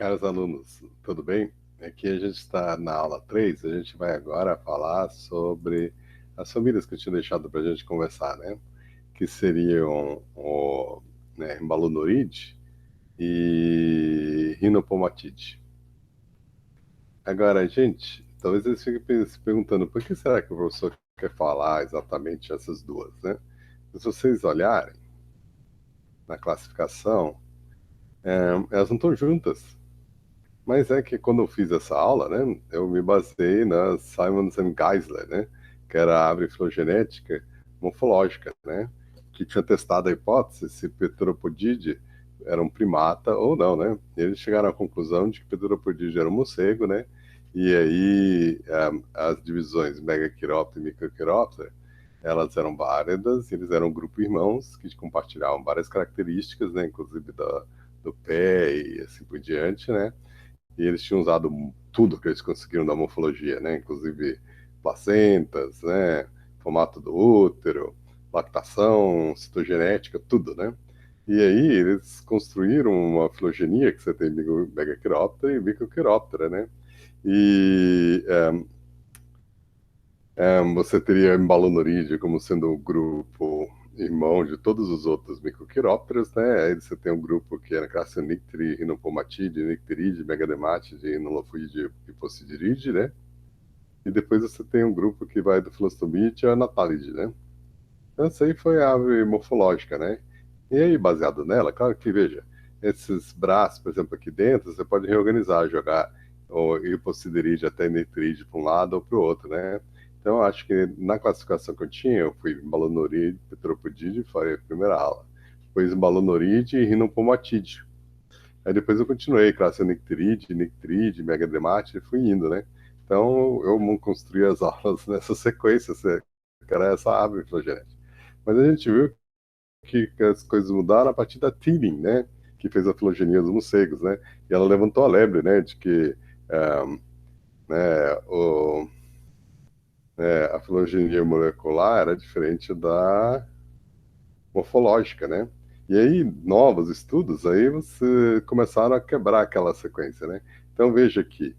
Caros alunos, tudo bem? Aqui a gente está na aula 3. A gente vai agora falar sobre as famílias que eu tinha deixado para a gente conversar, né? Que seriam o Embalonuride e Rhinopomatide. Agora, gente, talvez eles fiquem se perguntando por que será que o professor quer falar exatamente essas duas, né? Se vocês olharem na classificação, elas não estão juntas. Mas é que quando eu fiz essa aula, né, eu me baseei na Simons and Geisler, né, que era a árvore filogenética morfológica, né, que tinha testado a hipótese se Pteropodide era um primata ou não, né. Eles chegaram à conclusão de que Pteropodide era um morcego, né, e aí as divisões Megaquiróptera e Microquiróptera, elas eram válidas, eles eram um grupo irmãos que compartilhavam várias características, né, inclusive do pé e assim por diante, né. E eles tinham usado tudo que eles conseguiram da morfologia, né? Inclusive placentas, né? Formato do útero, lactação, citogenética, tudo, né? E aí eles construíram uma filogenia que você tem Megaquiróptera e Microquiróptera, né? E você teria Embalonorídea como sendo um grupo irmão de todos os outros microquirópteros, né? Aí você tem um grupo que era Crassionicteri, Rhinopomatide, Nicteride, Megadematide, Nolofoide e Possidiride, né? E depois você tem um grupo que vai do Philostomite a Natalide, né? Então essa aí foi a árvore morfológica, né? E aí, baseado nela, claro que, veja, esses braços, por exemplo, aqui dentro, você pode reorganizar, jogar o Hipossideride até Nitride para um lado ou para o outro, né? Então, eu acho que na classificação que eu tinha, eu fui Balonoride, Pteropodide, foi a primeira aula. Depois Balonoride e Rhinopomatide. Aí depois eu continuei, classe Nicteride, Nictride, Megadematide, e fui indo, né? Então, eu construí as aulas nessa sequência, que era essa árvore filogenética. Mas a gente viu que as coisas mudaram a partir da Tilling, né? Que fez a filogenia dos morcegos, né? E ela levantou a lebre, né? De que né, a filogenia molecular era diferente da morfológica, né? E aí, novos estudos, aí você começaram a quebrar aquela sequência, né? Então, veja que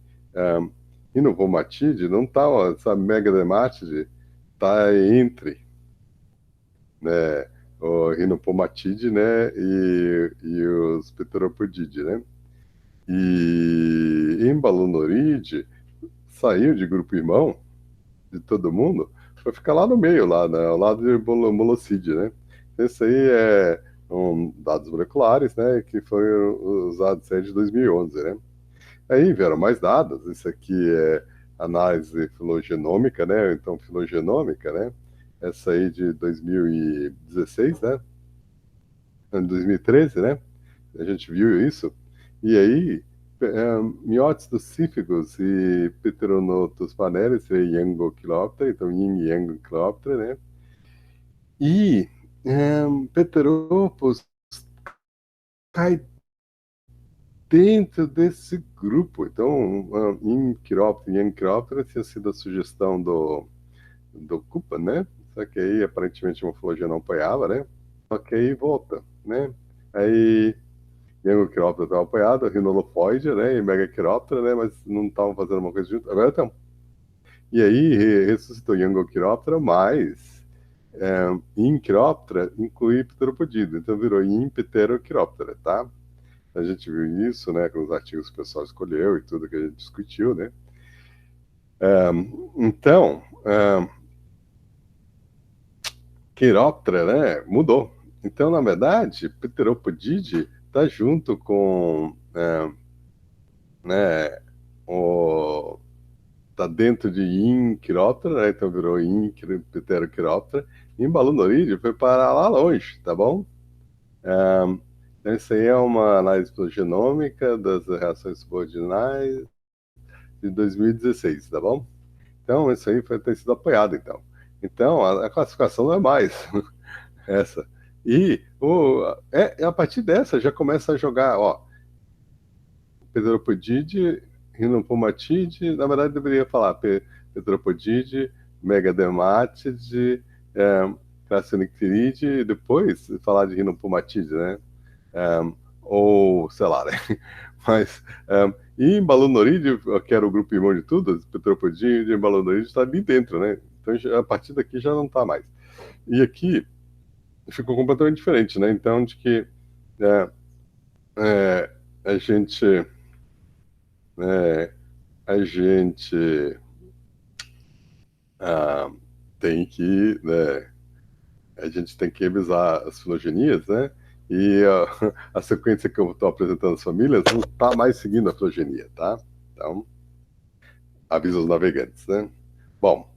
Rhinopomatide não está, essa megadematide está entre, né, o Rhinopomatide, né, e os Pteropodide, né? E Embalonoride saiu de grupo irmão de todo mundo para ficar lá no meio, lá, né, ao lado de Molocide, né? Esse aí é dados moleculares, né, que foram usados desde 2011, né? Aí vieram mais dados, isso aqui é análise filogenômica, né, então filogenômica, né? Essa aí de 2016, né? 2013, né? A gente viu isso. E aí, miotes dos cíficos e Pteronotus panelis e Yangoquilóptera, então Yin e Yangoquilóptera, né? E Pteropus cai dentro desse grupo. Então, Yin Quiróptera e Yangoquilóptera tinha sido a sugestão do Kupa, né? Só que aí, aparentemente, a morfologia não apoiava, né? Só que aí volta, né? Aí Yangoquiróptera estava apoiado, Rhinolophoide, né, e Megaquiróptera, né, mas não estavam fazendo uma coisa junto. Agora estão. E aí ressuscitou Yangoquiróptera, mas Inquiróptera inclui Pteropodida, então virou Impteroquiróptera, tá? A gente viu isso, né, com os artigos que o pessoal escolheu e tudo que a gente discutiu, né? Então, Quiróptera, né, mudou. Então, na verdade, Pteropodide está junto com né, o tá dentro de Inquiróptera, né? Então virou Pteroquiróptera. E Balonorídeo foi parar lá longe, tá bom? Então isso aí é uma análise genômica das reações subordinais de 2016, tá bom? Então isso aí foi ter sido apoiado, então. Então a classificação não é mais essa. E a partir dessa já começa a jogar, ó, Pteropodide, Rhinopomatide, na verdade deveria falar Pteropodide, Megadermatide, Crassionicteride, e depois falar de Rhinopomatide, né? ou sei lá, né? Mas, e em Balonorídeo, que era o grupo irmão de tudo, Pteropodinho de Balonorídeo está ali dentro, né? Então, a partir daqui já não está mais. E aqui ficou completamente diferente, né? Então, de que é, a gente, é, a gente ah, tem que, né, a gente tem que revisar as filogenias, né? E a sequência que eu estou apresentando às famílias não está mais seguindo a filogenia, tá? Então, avisa os navegantes, né? Bom,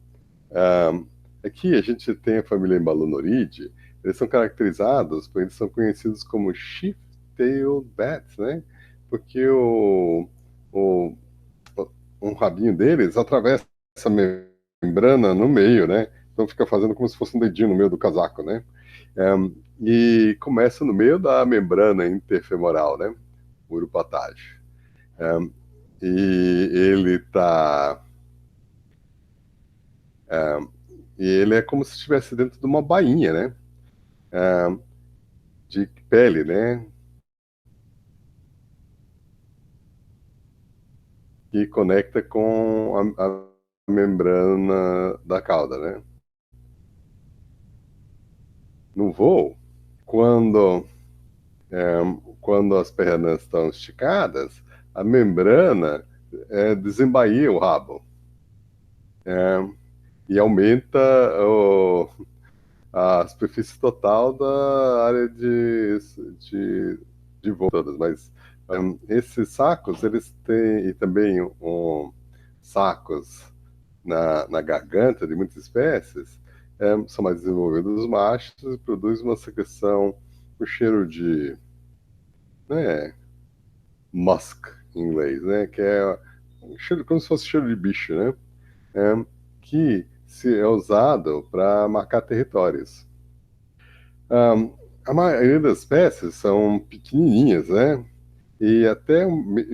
um, aqui a gente tem a família Embalonoridae. Eles são caracterizados, porque eles são conhecidos como shift-tailed bats, né? Porque o, um rabinho deles atravessa essa membrana no meio, né? Então fica fazendo como se fosse um dedinho no meio do casaco, né? E começa no meio da membrana interfemoral, né? O uropatágio. E ele tá. E ele é como se estivesse dentro de uma bainha, né? De pele, né? Que conecta com a membrana da cauda, né? No voo, quando, quando as pernas estão esticadas, a membrana desembaía o rabo, e aumenta a superfície total da área de, de voo todas. Mas esses sacos, eles têm, e também sacos na garganta de muitas espécies, são mais desenvolvidos nos machos e produz uma secreção, o cheiro de, né, musk em inglês, né, que é um cheiro como se fosse cheiro de bicho, né, que é usado para marcar territórios. A maioria das espécies são pequenininhas, né, e até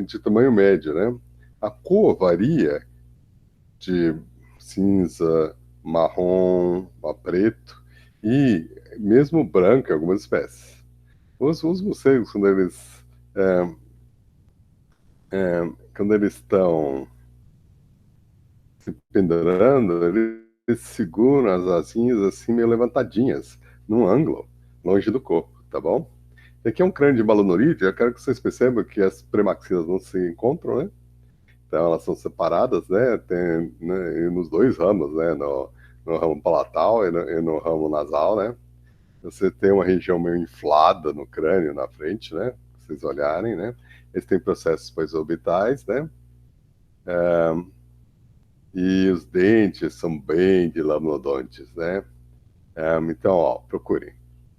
de tamanho médio, né. A cor varia de cinza, marrom, a preto e mesmo branco em algumas espécies. Os morcegos, é, quando eles estão se pendurando, eles seguram as asinhas assim meio levantadinhas, num ângulo, longe do corpo, tá bom? E aqui é um crânio de balonorídeo, eu quero que vocês percebam que as premaxilas não se encontram, né? Então elas são separadas, né? Tem, né, nos dois ramos, né? No ramo palatal e no ramo nasal, né? Você tem uma região meio inflada no crânio na frente, né? Se vocês olharem, né? Eles têm processos pós-orbitais, né? E os dentes são bem de lamnodontes, né? Então, ó, procurem.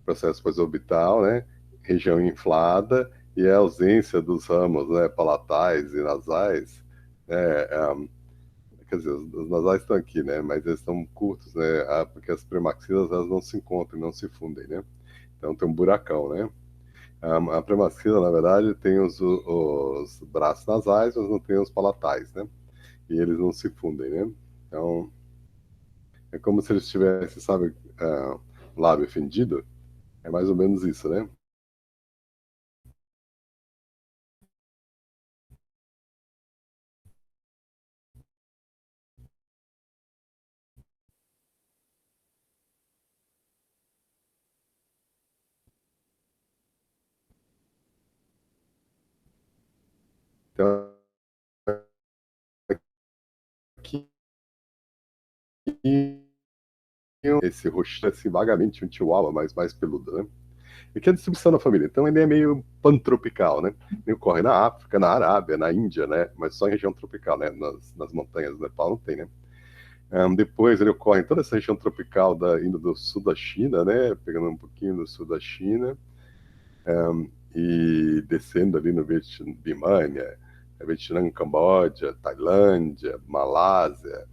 Processo pós-orbital, né? Região inflada e a ausência dos ramos, né? Palatais e nasais, né? Quer dizer, os nasais estão aqui, né? Mas eles estão curtos, né? Porque as premaxilas elas não se encontram, não se fundem, né? Então tem um buracão, né? A premaxila, na verdade, tem os braços nasais, mas não tem os palatais, né? E eles não se fundem, né? Então é como se eles tivessem, sabe, lábio fendido. É mais ou menos isso, né? Então aqui esse roxo assim, vagamente um chihuahua, mas mais peludo, né? E que é a distribuição da família. Então ele é meio pantropical, né? Ele ocorre na África, na Arábia, na Índia, né? Mas só em região tropical, né? Nas montanhas do Nepal não tem, né? Depois ele ocorre em toda essa região tropical indo do sul da China, né? Pegando um pouquinho do sul da China e descendo ali no Vietnã, Birmania, Vietnã, Camboja, Tailândia, Malásia,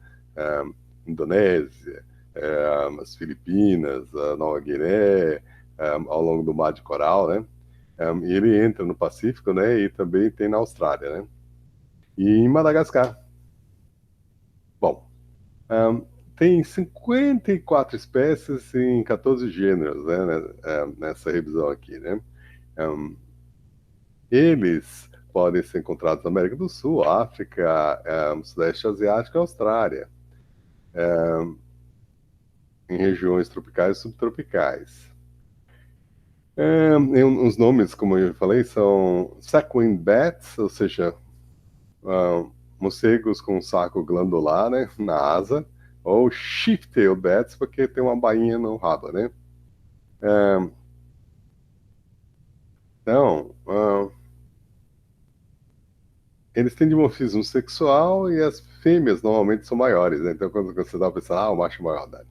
Indonésia, as Filipinas, a Nova Guiné, ao longo do Mar de Coral, né? E ele entra no Pacífico, né? E também tem na Austrália, né? E em Madagascar. Bom, um, tem 54 espécies em 14 gêneros, né? Nessa revisão aqui, né? Um, Eles podem ser encontrados na América do Sul, África, Sudeste Asiático e Austrália, em regiões tropicais e subtropicais. Os nomes, como eu falei, são sac-wing bats, ou seja, ah, morcegos com um saco glandular, né, na asa, ou sheep-tail bats, porque tem uma bainha no rabo, né? Ah, então, eles têm dimorfismo sexual e as fêmeas normalmente são maiores, né? Então, quando você dá pensando, o macho é maior, né?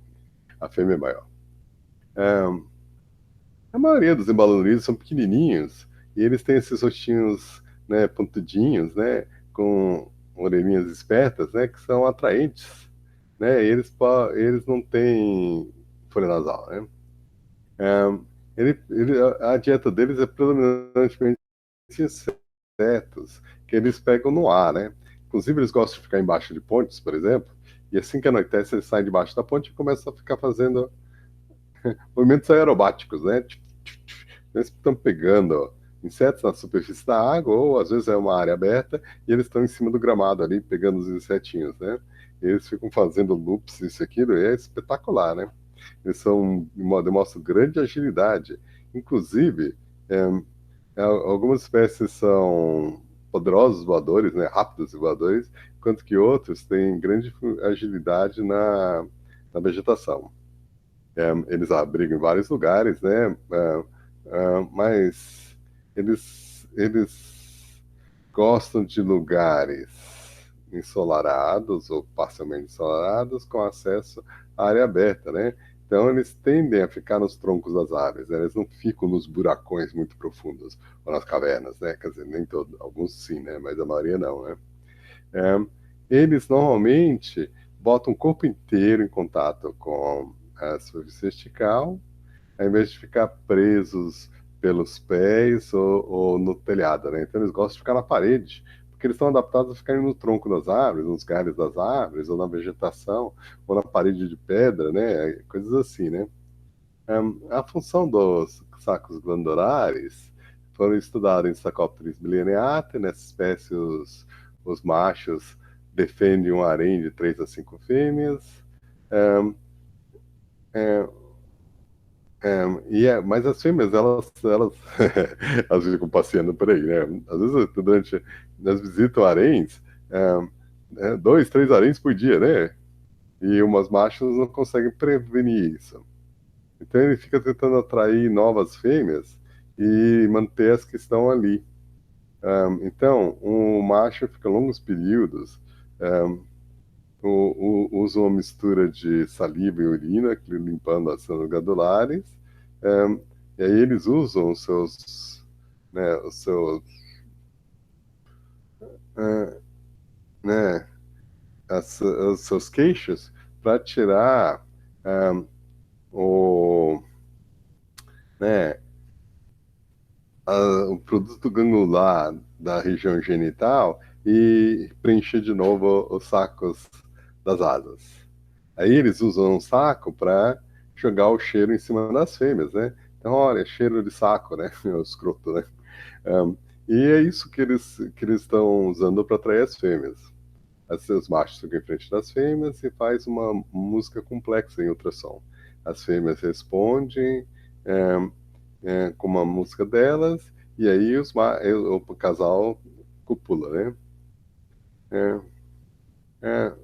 A fêmea é maior. Ah, a maioria dos embaluridos são pequenininhos e eles têm esses rostinhos, né, pontudinhos, né, com orelhinhas espertas, né, que são atraentes, né? Eles não têm folha nasal, né? Ah, a dieta deles é predominantemente insetos que eles pegam no ar, né? Inclusive, eles gostam de ficar embaixo de pontes, por exemplo, e assim que anoitece, eles saem debaixo da ponte e começam a ficar fazendo movimentos aerobáticos, né? Eles estão pegando insetos na superfície da água, ou às vezes é uma área aberta, e eles estão em cima do gramado ali, pegando os insetinhos, né? E eles ficam fazendo loops, isso e aquilo, e é espetacular, né? Eles demonstram grande agilidade. Inclusive, algumas espécies são poderosos voadores, né? Rápidos voadores, enquanto que outros têm grande agilidade na vegetação. Eles abrigam em vários lugares, né? Mas eles gostam de lugares ensolarados ou parcialmente ensolarados com acesso à área aberta, né? Então eles tendem a ficar nos troncos das árvores, né? Eles não ficam nos buracões muito profundos ou nas cavernas, né? Quer dizer, nem todos, alguns sim, né? Mas a maioria não, né? É, eles normalmente botam o corpo inteiro em contato com a superfície vertical, ao invés de ficar presos pelos pés ou no telhado, né? Então eles gostam de ficar na parede, porque eles estão adaptados a ficarem no tronco das árvores, nos galhos das árvores, ou na vegetação, ou na parede de pedra, né? Coisas assim, né? A função dos sacos glandulares foram estudados em Stachypteris bilineata. Nessa espécie, os machos defendem um harém de 3 a 5 fêmeas. Um, é, mas as fêmeas, elas ficam passeando por aí, né? Às vezes, elas visitam haréns, dois, três haréns por dia, né? E umas machos não conseguem prevenir isso. Então ele fica tentando atrair novas fêmeas e manter as que estão ali. Então, o macho fica longos períodos, um, usa uma mistura de saliva e urina, limpando as células glandulares, um, e aí eles usam os seus, uh, né, os seus queixos para tirar um, o, né, o produto granular da região genital e preencher de novo os sacos das asas. Aí eles usam um saco para jogar o cheiro em cima das fêmeas, né? Então, olha, cheiro de saco, né? O escroto, né? Um, e é isso que eles estão usando para atrair as fêmeas. Os machos ficam em frente das fêmeas e faz uma música complexa em ultrassom. As fêmeas respondem, é, com uma música delas, e aí o casal copula, né? É, é,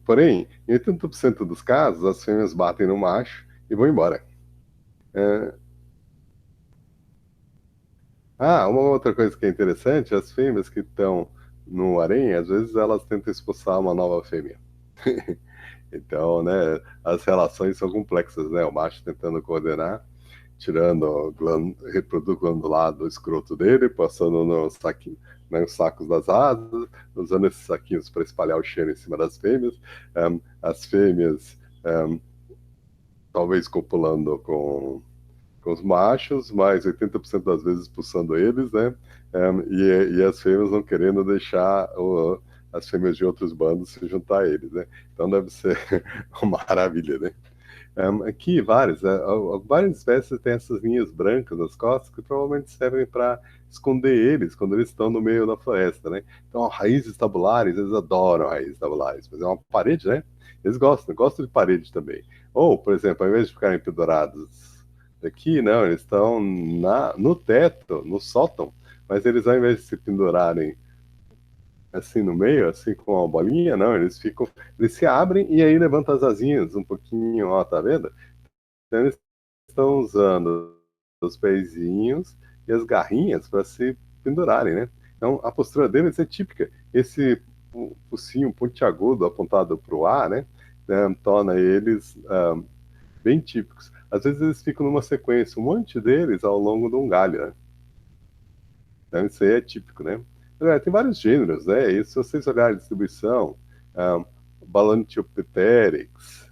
porém, em 80% dos casos, as fêmeas batem no macho e vão embora. É, uma outra coisa que é interessante, as fêmeas que estão no harém, às vezes elas tentam expulsar uma nova fêmea. Então, né, as relações são complexas, né? O macho tentando coordenar, tirando o reproduto glandular do escroto dele, passando no saquinho, nos sacos das asas, usando esses saquinhos para espalhar o cheiro em cima das fêmeas. As fêmeas, talvez copulando com os machos, mas 80% das vezes expulsando eles, né? E as fêmeas não querendo deixar as fêmeas de outros bandos se juntar a eles, né? Então deve ser uma maravilha, né? Aqui, várias espécies têm essas linhas brancas nas costas que provavelmente servem para esconder eles quando eles estão no meio da floresta, né? Então, raízes tabulares, eles adoram raízes tabulares, mas é uma parede, né? Eles gostam de parede também. Ou, por exemplo, ao invés de ficarem pendurados aqui, não, eles estão no teto, no sótão, mas eles, ao invés de se pendurarem assim no meio, assim com uma bolinha, não, eles se abrem e aí levantam as asinhas um pouquinho, ó, tá vendo? Então eles estão usando os pezinhos e as garrinhas para se pendurarem, né? Então a postura deles é típica. Esse focinho pontiagudo apontado para o ar, né, torna eles bem típicos. Às vezes eles ficam numa sequência, um monte deles ao longo de um galho, né? Então, isso aí é típico, né? Agora, tem vários gêneros, né? E se vocês olharem a distribuição, um, Balantiopteryx,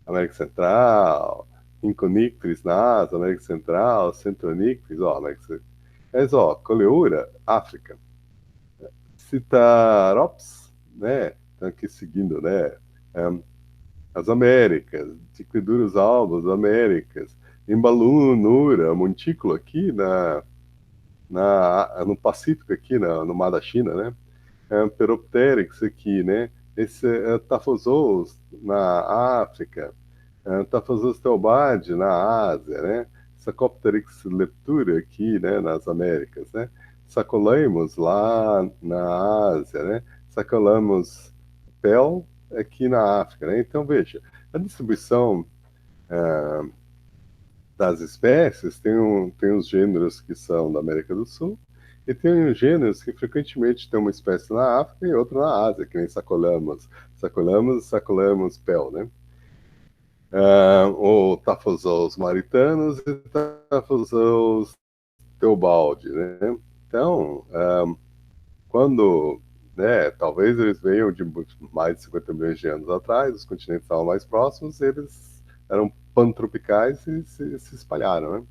América Central, Inconictris na Ásia, América Central, Centronictris, ó, América Central. Mas, ó, Coleura, África. Citarops, né? Estão aqui seguindo, né? Um, as Américas, Diclidurus albos, Américas. Embalunura, montículo aqui no Pacífico aqui, no Mar da China, né? Peropteryx aqui, né? Esse Tafozous na África, Tafozous theobald na Ásia, né? Sacopteryx leptura aqui, né? Nas Américas, né? Sacolamus lá na Ásia, né? Sacolamus pel aqui na África, né? Então veja, a distribuição das espécies, tem os gêneros que são da América do Sul, e tem os gêneros que frequentemente tem uma espécie na África e outra na Ásia, que nem Sacolamus pel, né? Ou Tafozous maritanos e Tafozous teobaldi, né? Então, quando, né, talvez eles venham de mais de 50 milhões de anos atrás, os continentes estavam mais próximos, eles eram pantropicais e se espalharam, né?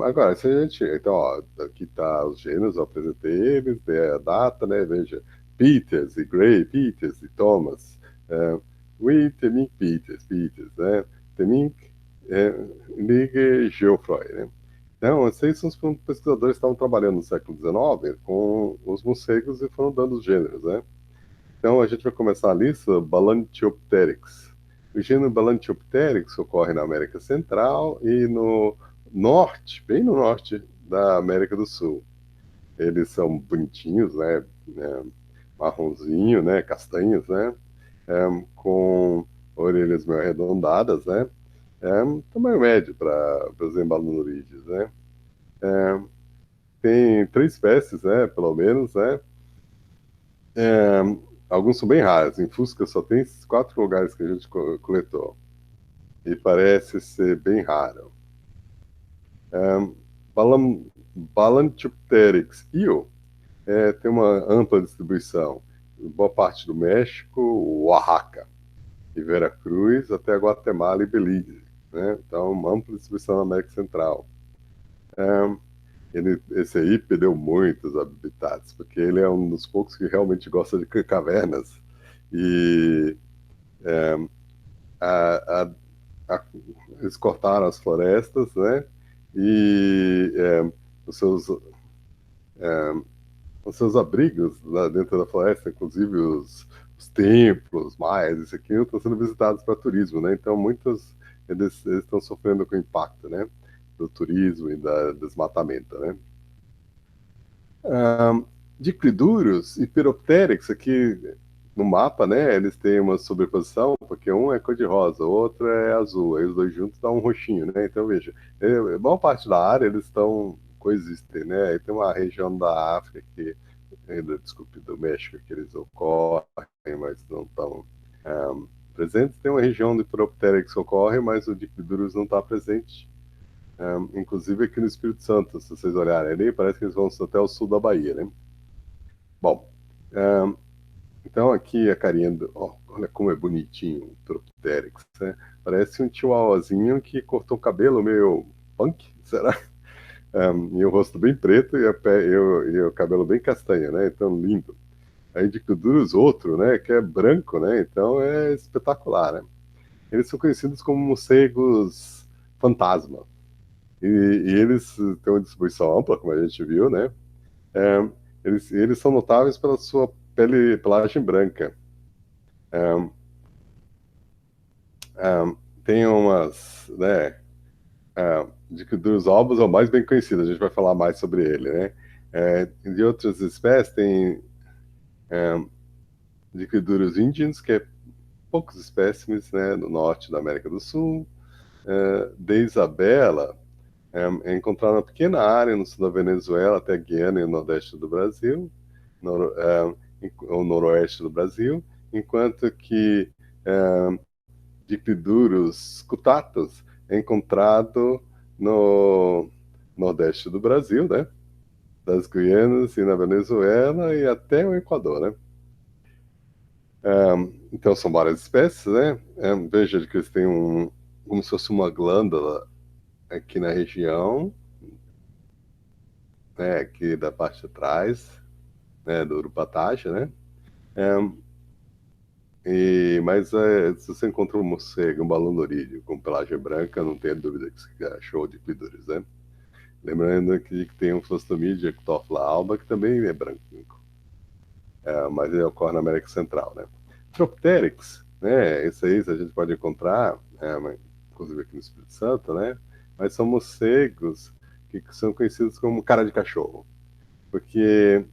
Agora, se a gente. Então, ó, aqui tá os gêneros, eu apresentei eles, dei a data, né? Veja, Peters e Gray, Peters e Thomas, é, Temink Peters, né? Temink, Ligue Geoffroy, né? Então, esses são os pesquisadores que estavam trabalhando no século XIX com os morcegos e foram dando os gêneros, né? Então, a gente vai começar a lista Balantiopteryx. O gênero Balantiopteryx ocorre na América Central e no norte, bem no norte da América do Sul. Eles são bonitinhos, né? Marronzinho, né? Castanhos, né? Com orelhas meio arredondadas, né? Tamanho médio para os embalunorídeos, né? Tem 3 espécies, né? Pelo menos, né? É, alguns são bem raros. Em Fusca só tem esses 4 lugares que a gente coletou. E parece ser bem raro. Balam, Balanchopteryx io tem uma ampla distribuição. Em boa parte do México, Oaxaca, e Veracruz, até Guatemala e Belize. Né? Então, uma ampla distribuição na América Central. Esse aí perdeu muitos habitats, porque ele é um dos poucos que realmente gosta de cavernas. E a, a, a, eles cortaram as florestas, né? E os seus, os seus abrigos lá dentro da floresta, inclusive os templos maias, isso aqui, estão sendo visitados para turismo, né? Então, muitos eles estão sofrendo com o impacto, né? Do turismo e da desmatamento, né? Diclidurus e Piropteryx, aqui no mapa, né, eles têm uma sobreposição, porque um é cor-de-rosa, o outro é azul, aí os dois juntos dão um roxinho, né? Então, veja, a maior parte da área eles estão coexistem, né? Aí tem uma região da África desculpe, do México que eles ocorrem, mas não estão presentes. Tem uma região de Piropteryx que ocorre, mas o Diclidurus não está presente. Inclusive aqui no Espírito Santo, se vocês olharem ali, parece que eles vão até o sul da Bahia, né? Bom, então aqui a carinha olha como é bonitinho o Tropteryx, né? Parece um chihuahuazinho que cortou o cabelo meio punk, será? E o rosto bem preto e o cabelo bem castanho, né? Então, lindo. Aí de Kudurus outro, né? Que é branco, né? Então é espetacular, né? eles são conhecidos como morcegos fantasma. E eles têm uma distribuição ampla, como a gente viu, né? É, eles são notáveis pela sua pelagem branca. É, tem umas, né? Dicrodurus albus é o mais bem conhecido, a gente vai falar mais sobre ele, né? De outras espécies, tem Dicrodurus indians, que é poucos espécimes, né, no norte da América do Sul. De Isabela é encontrada uma pequena área no sul da Venezuela, até Guiana e no nordeste do Brasil, o noroeste do Brasil, enquanto que Dicrodurus cutatus é encontrado no nordeste do Brasil, né? Das Guianas e na Venezuela e até o Equador, né? Então são várias espécies, né? Veja que eles têm como se fosse uma glândula aqui na região, né? Aqui da parte de trás, né? Do urupatágio, né? Mas se você encontra um morcego, um balão-dorídeo com pelagem branca, não tenha dúvida que você achou de Equidurus, né? Lembrando que tem um Flostomyia ectopla alba, que também é branco, mas ele ocorre na América Central, né? Tropteryx, né? Esse aí a gente pode encontrar, inclusive aqui no Espírito Santo, né? Mas são morcegos que são conhecidos como cara de cachorro, porque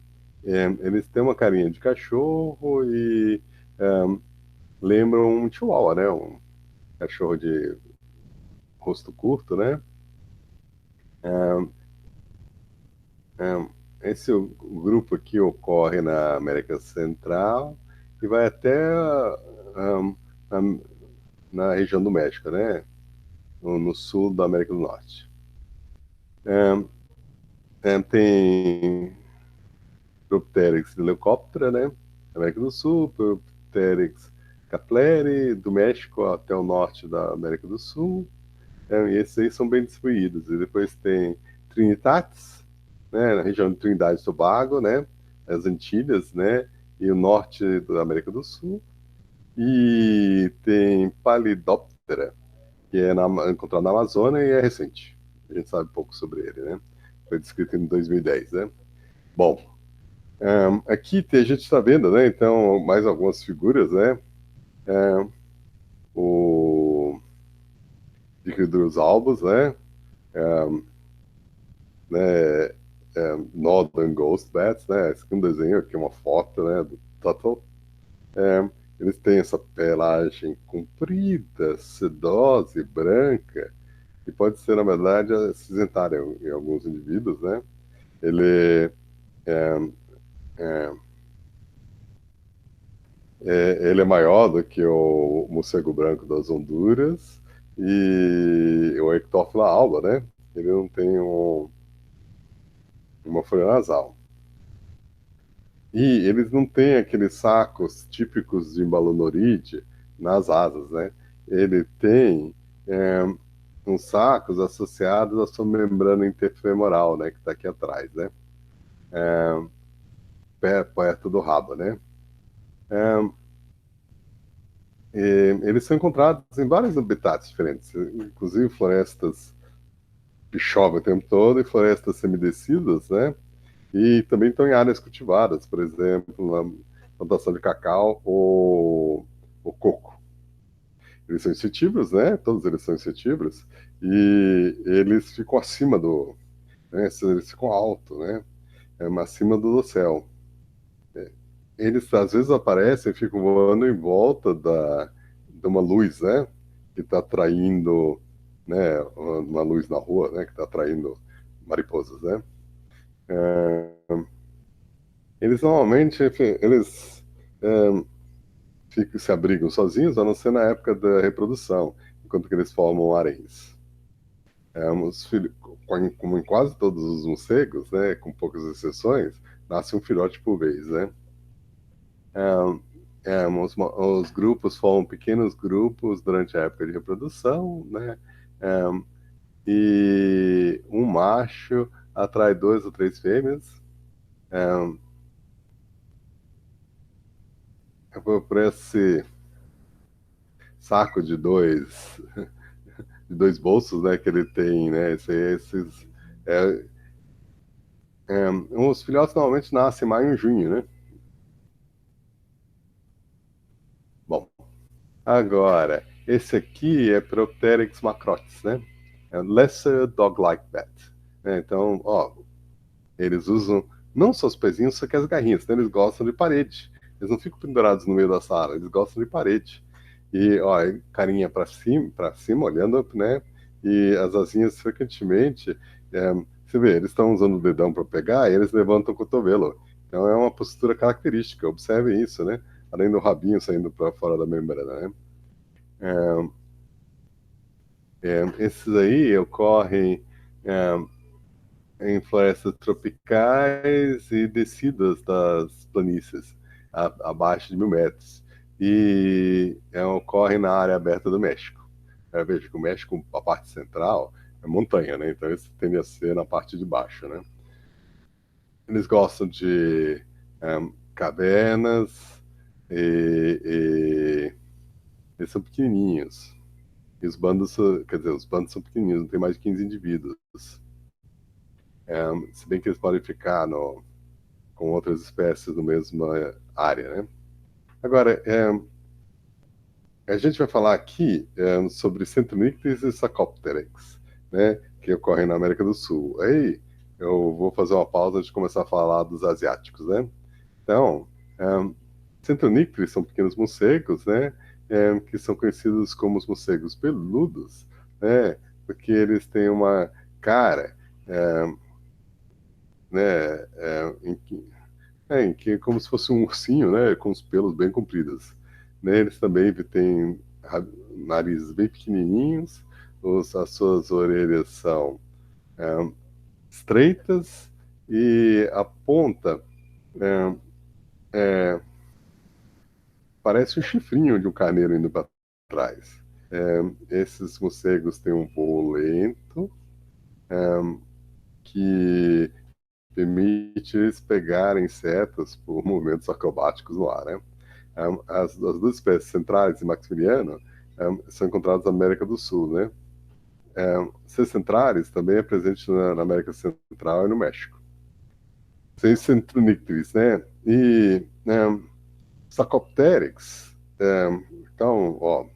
eles têm uma carinha de cachorro e lembram um chihuahua, né? Um cachorro de rosto curto, né? Esse grupo aqui ocorre na América Central e vai até na, na região do México, né? No sul da América do Norte. Tem Propteryx leucoptera, né? América do Sul, Propteryx capleri, do México até o norte da América do Sul. E esses aí são bem distribuídos. E depois tem Trinitatis, né, na região de Trindade e Tobago, né, as Antilhas, né, e o norte da América do Sul. E tem Palidoptera, que é encontrado na Amazônia e é recente. A gente sabe pouco sobre ele, né? Foi descrito em 2010, né? Bom, aqui a gente está vendo, né? Então, mais algumas figuras, né? O Dicrodurus albus, né? né, Northern Ghost Bats, né? Esse aqui é um desenho, aqui é uma foto, né, do Tuttle. Eles têm essa pelagem comprida, sedosa e branca, que pode ser, na verdade, acinzentada em alguns indivíduos, né? Ele ele é maior do que o morcego branco das Honduras e o Ectophila alba, né? Ele não tem uma folha nasal. E eles não têm aqueles sacos típicos de Balonoride nas asas, né? Ele tem é, uns sacos associados à sua membrana interfemoral, né? Que está aqui atrás, né? Perto do rabo, né? E eles são encontrados em vários habitats diferentes, inclusive florestas que chovem o tempo todo e florestas semidescidas, né? E também estão em áreas cultivadas, por exemplo, na plantação de cacau ou o coco. Eles são insetívoros, né? Todos eles são insetívoros e eles ficam acima né? Eles ficam alto, né? Acima do céu. Eles às vezes aparecem e ficam voando em volta de uma luz, né? Que está atraindo, né? Uma luz na rua, né? Que está atraindo mariposas, né? Eles normalmente, enfim, eles se abrigam sozinhos, a não ser na época da reprodução, enquanto que eles formam haréns. Como em quase todos os morcegos, né, com poucas exceções, nasce um filhote por vez, né? Os grupos formam pequenos grupos durante a época de reprodução, né? E um macho atrai dois ou três fêmeas. Por esse saco de dois bolsos, né, que ele tem, né, é, os filhotes normalmente nascem em maio e junho, né? Bom, agora, esse aqui é Propteryx macrotes, né? É um Lesser Dog-like Bat. Então, ó, eles usam não só os pezinhos, só que as garrinhas, né? Eles gostam de parede. Eles não ficam pendurados no meio da sala, eles gostam de parede. E, ó, carinha para cima, olhando, né? E as asinhas frequentemente, você vê, eles estão usando o dedão para pegar e eles levantam o cotovelo. Então é uma postura característica, observe isso, né? Além do rabinho saindo para fora da membrana, né? Esses aí ocorrem em florestas tropicais e descidas das planícies, abaixo de 1.000 metros. E ocorre na área aberta do México. Veja que o México, a parte central, é montanha, né? Então isso tende a ser na parte de baixo, né? Eles gostam de cavernas e eles são pequenininhos. E os bandos, quer dizer, os bandos são pequenininhos, não tem mais de 15 indivíduos. Se bem que eles podem ficar com outras espécies na mesma área, né? Agora, a gente vai falar aqui sobre Centronictis e Sarcopteryx, né? Que ocorrem na América do Sul. Aí eu vou fazer uma pausa antes de começar a falar dos asiáticos, né? Então, Centronictis são pequenos morcegos, né? Que são conhecidos como os morcegos peludos, né? Porque eles têm uma cara, né? Em que é como se fosse um ursinho, né? Com os pelos bem compridos. Né? Eles também têm narizes bem pequenininhos, as suas orelhas são estreitas e a ponta é, é, parece um chifrinho de um carneiro indo para trás. Esses morcegos têm um voo lento que permite eles pegarem insetos por movimentos acrobáticos no ar, né? As duas espécies centrais e maximiliano são encontradas na América do Sul, né? C. centralis também é presente na América Central e no México. C. centronictis, né? E Sarcopteryx, então, ó,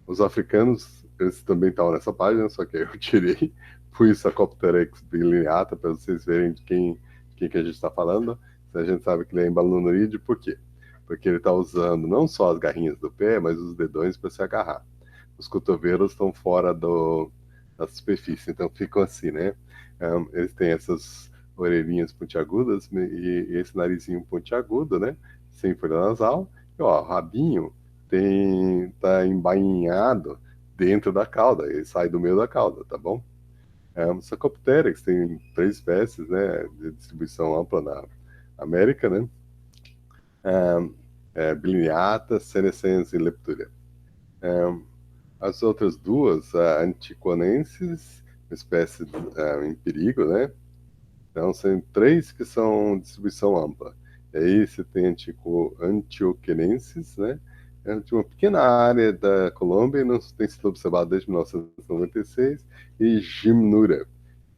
os africanos, eles também estavam nessa página, só que eu tirei, fui Sarcopteryx bilineata, para vocês verem de quem que a gente está falando. A gente sabe que ele é embalanoide, por quê? Porque ele está usando não só as garrinhas do pé, mas os dedões para se agarrar. Os cotovelos estão fora da superfície, então ficam assim, né? Eles têm essas orelhinhas pontiagudas e esse narizinho pontiagudo, né? Sem folha nasal. E, ó, rabinho tá embainhado dentro da cauda, ele sai do meio da cauda, tá bom? Sarcopteryx tem 3 espécies, né, de distribuição ampla na América, né? Bilineata, senescens e leptúria. As outras duas, a antiquonensis, espécie em perigo, né? Então, são 3 que são distribuição ampla. E aí você tem Antioquenensis, né? É de uma pequena área da Colômbia e não tem sido observado desde 1996, e Gymnura,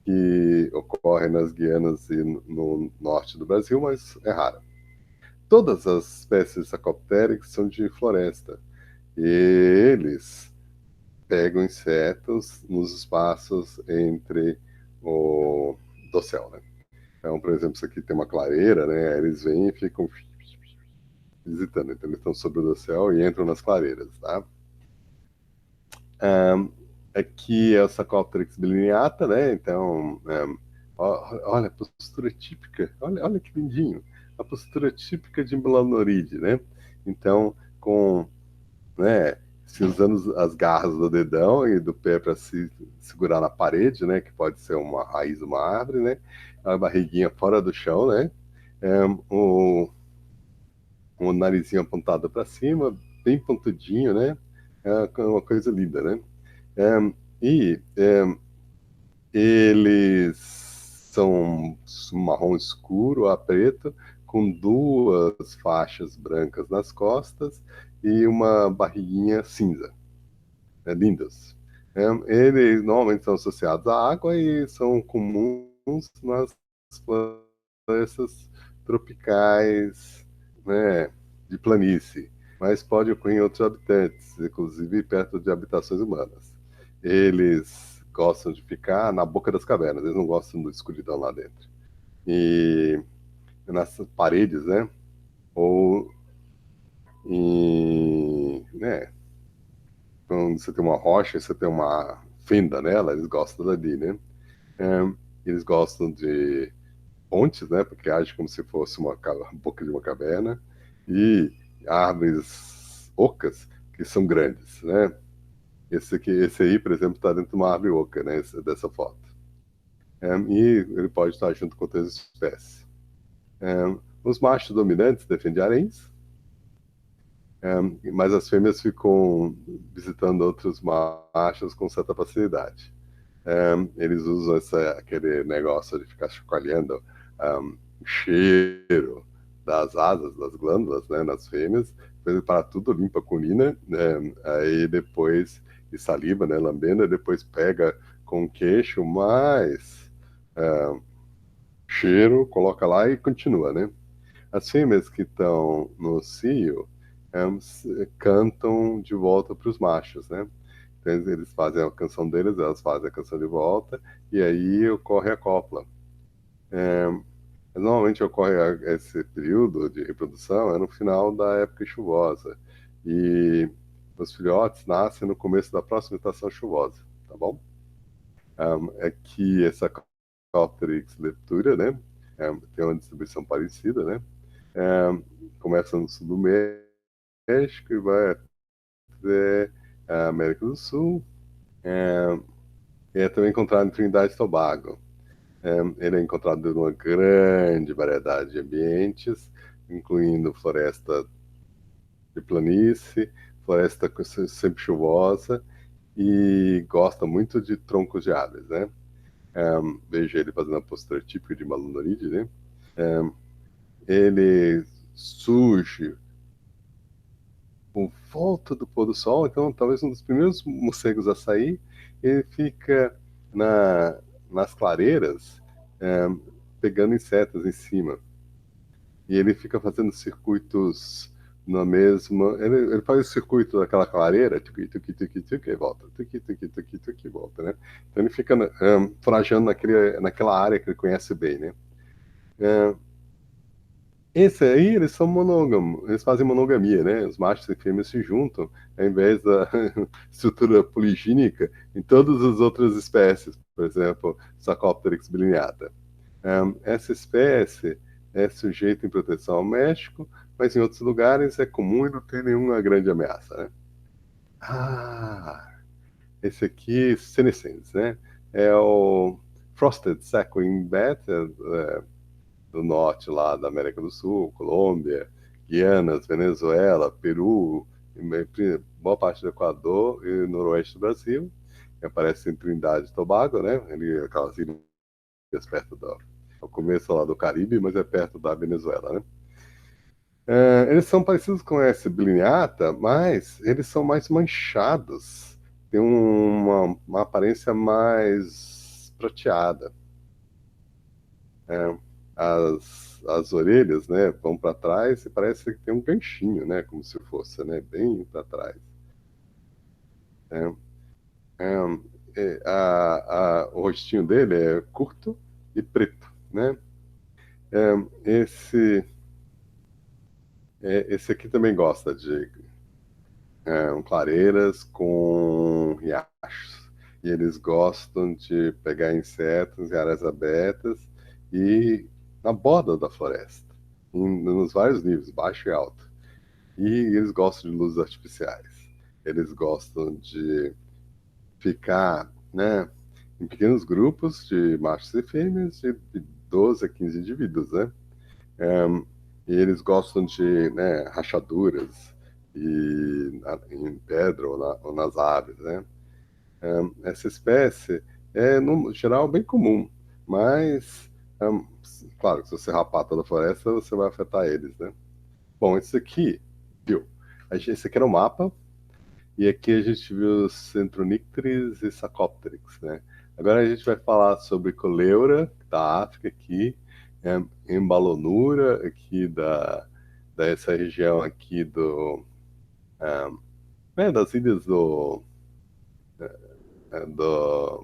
que ocorre nas Guianas e no norte do Brasil, mas é rara. Todas as espécies Sarcopteryx são de floresta, e eles pegam insetos nos espaços entre o dossel, né? Então, por exemplo, isso aqui tem uma clareira, né? Eles vêm e ficam visitando. Então, eles estão sobre o dossel e entram nas clareiras, tá? Aqui é o Sarcopteryx bilineata, né? Então, olha a postura típica. Olha que lindinho. A postura típica de Melanoide, né? Então, né, se usando as garras do dedão e do pé para se segurar na parede, né? Que pode ser uma raiz de uma árvore, né? A barriguinha fora do chão, né? O narizinho apontado para cima, bem pontudinho, né? É uma coisa linda, né? E eles são marrom escuro a preto, com duas faixas brancas nas costas e uma barriguinha cinza, lindas. Eles normalmente são associados à água e são comuns nas florestas tropicais, né, de planície, mas pode ocorrer em outros habitantes, inclusive perto de habitações humanas. Eles gostam de ficar na boca das cavernas, eles não gostam do escuridão lá dentro. E nas paredes, né? Ou né? Quando você tem uma rocha, você tem uma fenda nela, eles gostam dali, né? É, eles gostam de pontes, né? Porque age como se fosse uma boca de uma caverna e árvores ocas que são grandes, né? Esse aí, por exemplo, está dentro de uma árvore oca, né? Dessa foto. E ele pode estar junto com outras espécies. Os machos dominantes defendem haréns, mas as fêmeas ficam visitando outros machos com certa facilidade. Eles usam aquele negócio de ficar chacoalhando o cheiro das asas, das glândulas, né, nas fêmeas, para tudo, limpa com urina, aí depois, e saliva, né, lambendo, e depois pega com o queixo mais cheiro, coloca lá e continua, né? As fêmeas que estão no cio cantam de volta para os machos, né? Então, eles fazem a canção deles, elas fazem a canção de volta, e aí ocorre a cópula. Normalmente ocorre esse período de reprodução no final da época chuvosa, e os filhotes nascem no começo da próxima estação chuvosa, tá bom? É que essa Copteryx leptura, né? Tem uma distribuição parecida, né? Começa no sul do México e vai até a América do Sul. É também encontrado em Trindade e Tobago. Ele é encontrado em uma grande variedade de ambientes, incluindo floresta de planície, floresta sempre chuvosa, e gosta muito de troncos de árvores, né? Veja ele fazendo a postura típica de Malunorídea, né? Ele surge por volta do pôr do sol, então talvez um dos primeiros morcegos a sair, ele fica nas clareiras, pegando insetos em cima. E ele fica fazendo circuitos na mesma. Ele faz o circuito daquela clareira, tuqui, tuqui, tuqui, tuqui, e volta, tuqui, tuqui, tuqui, tuqui, e volta, né? Então ele fica forajando naquela área que ele conhece bem, né? Esse aí, eles são monógamos, eles fazem monogamia, né? Os machos e fêmeas se juntam, ao invés da estrutura poligínica em todas as outras espécies, por exemplo, Sarcopteryx bilineata. Essa espécie é sujeita em proteção ao México, mas em outros lugares é comum e não tem nenhuma grande ameaça, né? Esse aqui, senescens, né? É o Frosted Sackwing Bat, do norte lá da América do Sul, Colômbia, Guianas, Venezuela, Peru, boa parte do Equador e noroeste do Brasil. Aparece em Trindade e Tobago, né? Aquelas ilhas perto ao começo lá do Caribe, mas é perto da Venezuela, né? Eles são parecidos com S. bilineata, mas eles são mais manchados, tem uma aparência mais prateada. As orelhas, né, vão para trás e parece que tem um ganchinho, né, como se fosse, né, bem para trás. O rostinho dele é curto e preto, né? Esse esse aqui também gosta de clareiras com riachos. E eles gostam de pegar insetos em áreas abertas e na borda da floresta, nos vários níveis, baixo e alto. E eles gostam de luzes artificiais. Eles gostam de ficar, né, em pequenos grupos de machos e fêmeas, de 12 a 15 indivíduos, né? E eles gostam de, né, rachaduras em pedra ou nas aves, né? Essa espécie é, no geral, bem comum, mas Claro que se você rapar toda a floresta, você vai afetar eles, né? Bom, esse aqui, viu? Esse aqui era o mapa, e aqui a gente viu Centronicteris e Sacopteryx, né? Agora a gente vai falar sobre Coleura, da África aqui, Embalonura, aqui dessa região aqui das ilhas do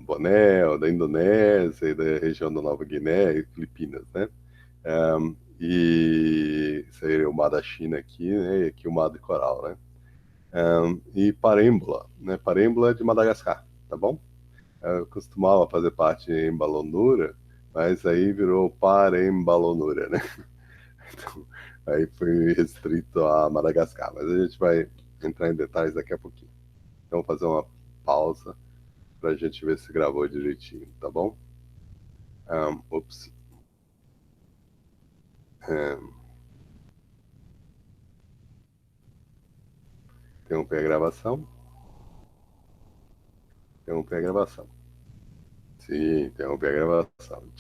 Bornéu, da Indonésia e da região da Nova Guiné e Filipinas, né? E seria o mar da China aqui, né? E aqui o mar de coral, né? E Parêmbula, né? Parêmbula é de Madagascar, tá bom? Eu costumava fazer parte em Balonura, mas aí virou Parembalonura, né? Então, aí foi restrito a Madagascar, mas a gente vai entrar em detalhes daqui a pouquinho. Então, vou fazer uma pausa para a gente ver se gravou direitinho, tá bom? Ups. Um, Interromper a gravação. Interromper a gravação. Sim, interromper a gravação.